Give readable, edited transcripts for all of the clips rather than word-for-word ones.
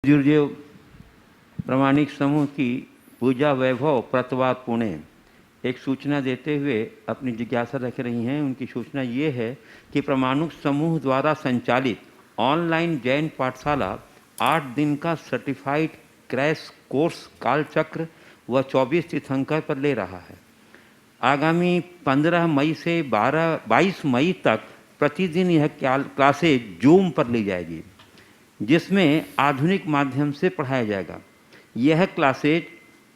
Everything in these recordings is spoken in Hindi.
गुरुदेव प्रामाणिक समूह की पूजा वैभव प्रतवाद पुणे एक सूचना देते हुए अपनी जिज्ञासा रख रही हैं। उनकी सूचना ये है कि प्रामाणिक समूह द्वारा संचालित ऑनलाइन जैन पाठशाला 8 दिन का सर्टिफाइड क्रैश कोर्स कालचक्र व 24 तीर्थंकर पर ले रहा है। आगामी 15 मई से 22 मई तक प्रतिदिन यह क्लासेज जूम पर ली जाएगी, जिसमें आधुनिक माध्यम से पढ़ाया जाएगा। यह क्लासेज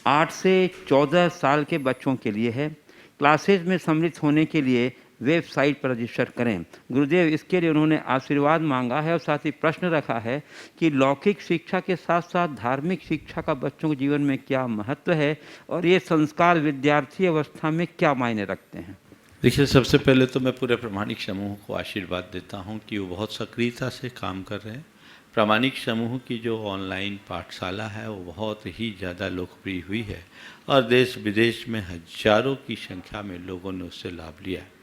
8 से 14 साल के बच्चों के लिए है। क्लासेज में सम्मिलित होने के लिए वेबसाइट पर रजिस्टर करें। गुरुदेव इसके लिए उन्होंने आशीर्वाद मांगा है और साथ ही प्रश्न रखा है कि लौकिक शिक्षा के साथ साथ धार्मिक शिक्षा का बच्चों के जीवन में क्या महत्व है और ये संस्कार विद्यार्थी अवस्था में क्या मायने रखते हैं। देखिए, सबसे पहले तो मैं पूरे प्रामाणिक समूह को आशीर्वाद देता हूँ कि वो बहुत सक्रियता से काम कर रहे हैं। प्रामाणिक समूह की जो ऑनलाइन पाठशाला है वो बहुत ही ज़्यादा लोकप्रिय हुई है और देश विदेश में हजारों की संख्या में लोगों ने उससे लाभ लिया है।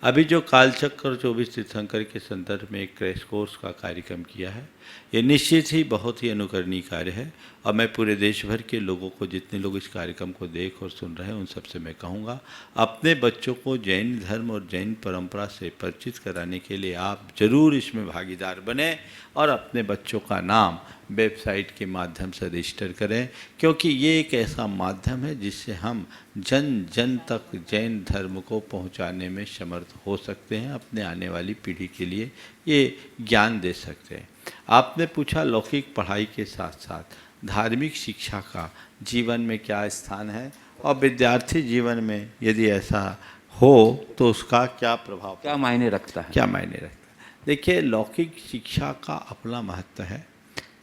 अभी जो कालचक्र और 24 तीर्थंकर के संदर्भ में एक क्रैश कोर्स का कार्यक्रम किया है, ये निश्चित ही बहुत ही अनुकरणीय कार्य है और मैं पूरे देश भर के लोगों को, जितने लोग इस कार्यक्रम को देख और सुन रहे हैं, उन सबसे मैं कहूँगा अपने बच्चों को जैन धर्म और जैन परंपरा से परिचित कराने के लिए आप ज़रूर इसमें भागीदार बने और अपने बच्चों का नाम वेबसाइट के माध्यम से रजिस्टर करें, क्योंकि ये एक ऐसा माध्यम है जिससे हम जन जन तक जैन धर्म को पहुंचाने में समर्थ हो सकते हैं। अपने आने वाली पीढ़ी के लिए ये ज्ञान दे सकते हैं। आपने पूछा लौकिक पढ़ाई के साथ साथ धार्मिक शिक्षा का जीवन में क्या स्थान है और विद्यार्थी जीवन में यदि ऐसा हो तो उसका क्या प्रभाव, क्या मायने रखता है, क्या मायने रखता है। देखिए, लौकिक शिक्षा का अपना महत्व है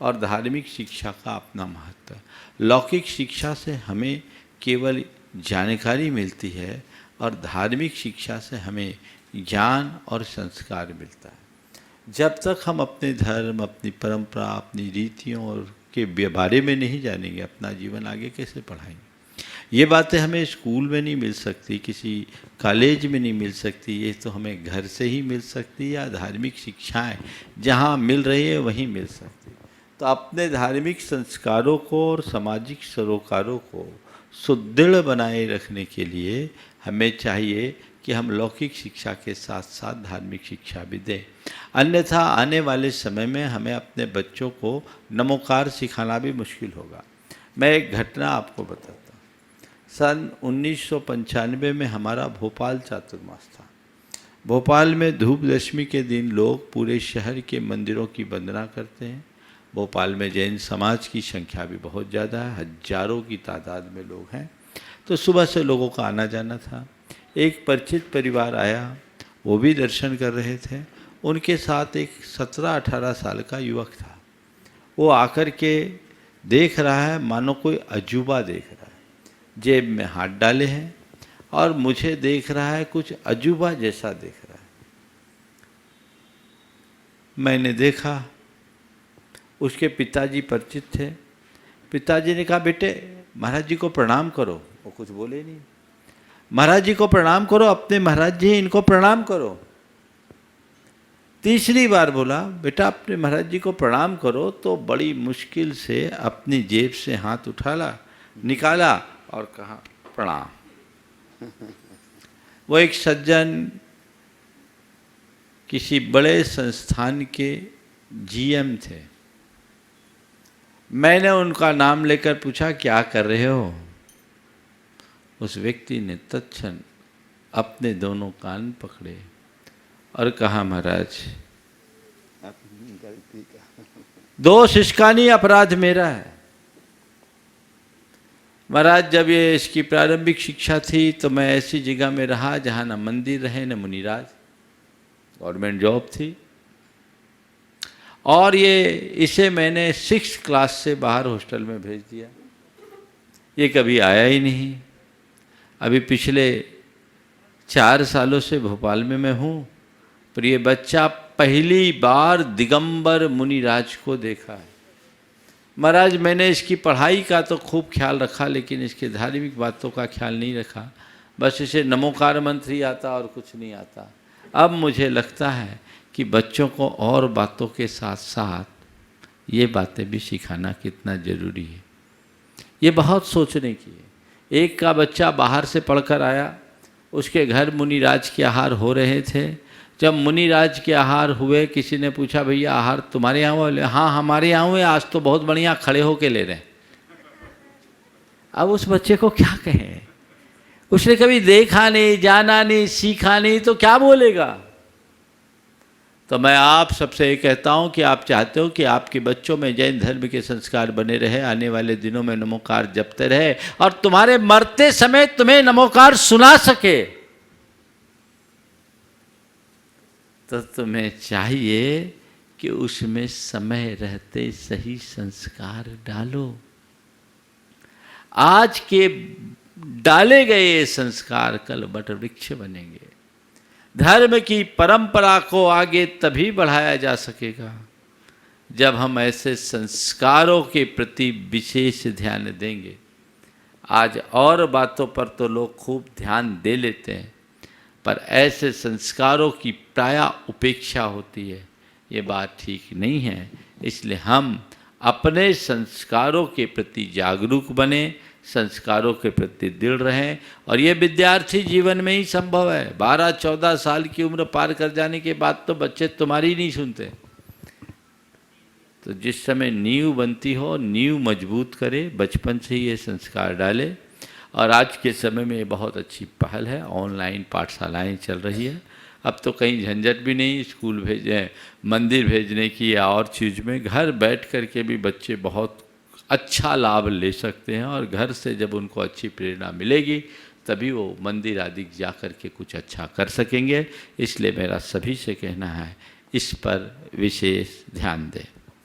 और धार्मिक शिक्षा का अपना महत्व है। लौकिक शिक्षा से हमें केवल जानकारी मिलती है और धार्मिक शिक्षा से हमें ज्ञान और संस्कार मिलता है। जब तक हम अपने धर्म, अपनी परंपरा, अपनी रीतियों और के बारे में नहीं जानेंगे, अपना जीवन आगे कैसे बढ़ाएंगे। ये बातें हमें स्कूल में नहीं मिल सकती, किसी कॉलेज में नहीं मिल सकती, ये तो हमें घर से ही मिल सकती या धार्मिक शिक्षाएं जहाँ मिल रही है वहीं मिल सकती। तो अपने धार्मिक संस्कारों को और सामाजिक सरोकारों को सुदृढ़ बनाए रखने के लिए हमें चाहिए कि हम लौकिक शिक्षा के साथ साथ धार्मिक शिक्षा भी दें। अन्यथा आने वाले समय में हमें अपने बच्चों को नमोकार सिखाना भी मुश्किल होगा। मैं एक घटना आपको बताता हूँ। सन 1995 में हमारा भोपाल चातुर्मास था। भोपाल में धूप दशमी के दिन लोग पूरे शहर के मंदिरों की वंदना करते हैं। भोपाल में जैन समाज की संख्या भी बहुत ज़्यादा है, हजारों की तादाद में लोग हैं। तो सुबह से लोगों का आना जाना था। एक परिचित परिवार आया, वो भी दर्शन कर रहे थे। उनके साथ एक 17-18 साल का युवक था। वो आकर के देख रहा है मानो कोई अजूबा देख रहा है। जेब में हाथ डाले हैं और मुझे देख रहा है, कुछ अजूबा जैसा देख रहा है। मैंने देखा, उसके पिताजी परिचित थे। पिताजी ने कहा, बेटे महाराज जी को प्रणाम करो। वो कुछ बोले नहीं। महाराज जी को प्रणाम करो, अपने महाराज जी इनको प्रणाम करो। तीसरी बार बोला, बेटा अपने महाराज जी को प्रणाम करो, तो बड़ी मुश्किल से अपनी जेब से हाथ निकाला और कहा प्रणाम। वो एक सज्जन किसी बड़े संस्थान के जीएम थे। मैंने उनका नाम लेकर पूछा, क्या कर रहे हो? उस व्यक्ति ने तत्क्षण अपने दोनों कान पकड़े और कहा, महाराज दोष इसका नहीं, अपराध मेरा है। महाराज, जब ये इसकी प्रारंभिक शिक्षा थी तो मैं ऐसी जगह में रहा जहाँ न मंदिर रहे न मुनिराज, गवर्नमेंट जॉब थी, और इसे मैंने 6th क्लास से बाहर हॉस्टल में भेज दिया। ये कभी आया ही नहीं। अभी पिछले 4 सालों से भोपाल में मैं हूँ, पर ये बच्चा पहली बार दिगंबर मुनिराज को देखा है। महाराज, मैंने इसकी पढ़ाई का तो खूब ख्याल रखा, लेकिन इसके धार्मिक बातों का ख्याल नहीं रखा। बस इसे नमोकार मंत्र ही आता और कुछ नहीं आता। अब मुझे लगता है कि बच्चों को और बातों के साथ साथ ये बातें भी सिखाना कितना जरूरी है, ये बहुत सोचने की है। एक का बच्चा बाहर से पढ़कर आया, उसके घर मुनिराज के आहार हो रहे थे। जब मुनिराज के आहार हुए, किसी ने पूछा भैया आहार तुम्हारे यहाँ हुए? हाँ हमारे यहाँ हुए, आज तो बहुत बढ़िया खड़े होके ले रहे हैं। अब उस बच्चे को क्या कहें, उसने कभी देखा नहीं, जाना नहीं, सीखा नहीं, तो क्या बोलेगा। तो मैं आप सबसे ये कहता हूँ कि आप चाहते हो कि आपके बच्चों में जैन धर्म के संस्कार बने रहे, आने वाले दिनों में नमोकार जपते रहे और तुम्हारे मरते समय तुम्हें नमोकार सुना सके, तो तुम्हें चाहिए कि उसमें समय रहते सही संस्कार डालो। आज के डाले गए संस्कार कल वट वृक्ष बनेंगे। धर्म की परंपरा को आगे तभी बढ़ाया जा सकेगा जब हम ऐसे संस्कारों के प्रति विशेष ध्यान देंगे। आज और बातों पर तो लोग खूब ध्यान दे लेते हैं, पर ऐसे संस्कारों की प्रायः उपेक्षा होती है। ये बात ठीक नहीं है। इसलिए हम अपने संस्कारों के प्रति जागरूक बने, संस्कारों के प्रति दृढ़ रहें। और ये विद्यार्थी जीवन में ही संभव है। 12-14 साल की उम्र पार कर जाने के बाद तो बच्चे तुम्हारी नहीं सुनते। तो जिस समय नींव बनती हो, नींव मजबूत करे, बचपन से ही ये संस्कार डाले। और आज के समय में ये बहुत अच्छी पहल है, ऑनलाइन पाठशालाएँ चल रही है। अब तो कहीं झंझट भी नहीं स्कूल भेजे, मंदिर भेजने की या और चीज़ में, घर बैठ कर के भी बच्चे बहुत अच्छा लाभ ले सकते हैं। और घर से जब उनको अच्छी प्रेरणा मिलेगी तभी वो मंदिर आदि जा कर के कुछ अच्छा कर सकेंगे। इसलिए मेरा सभी से कहना है, इस पर विशेष ध्यान दें।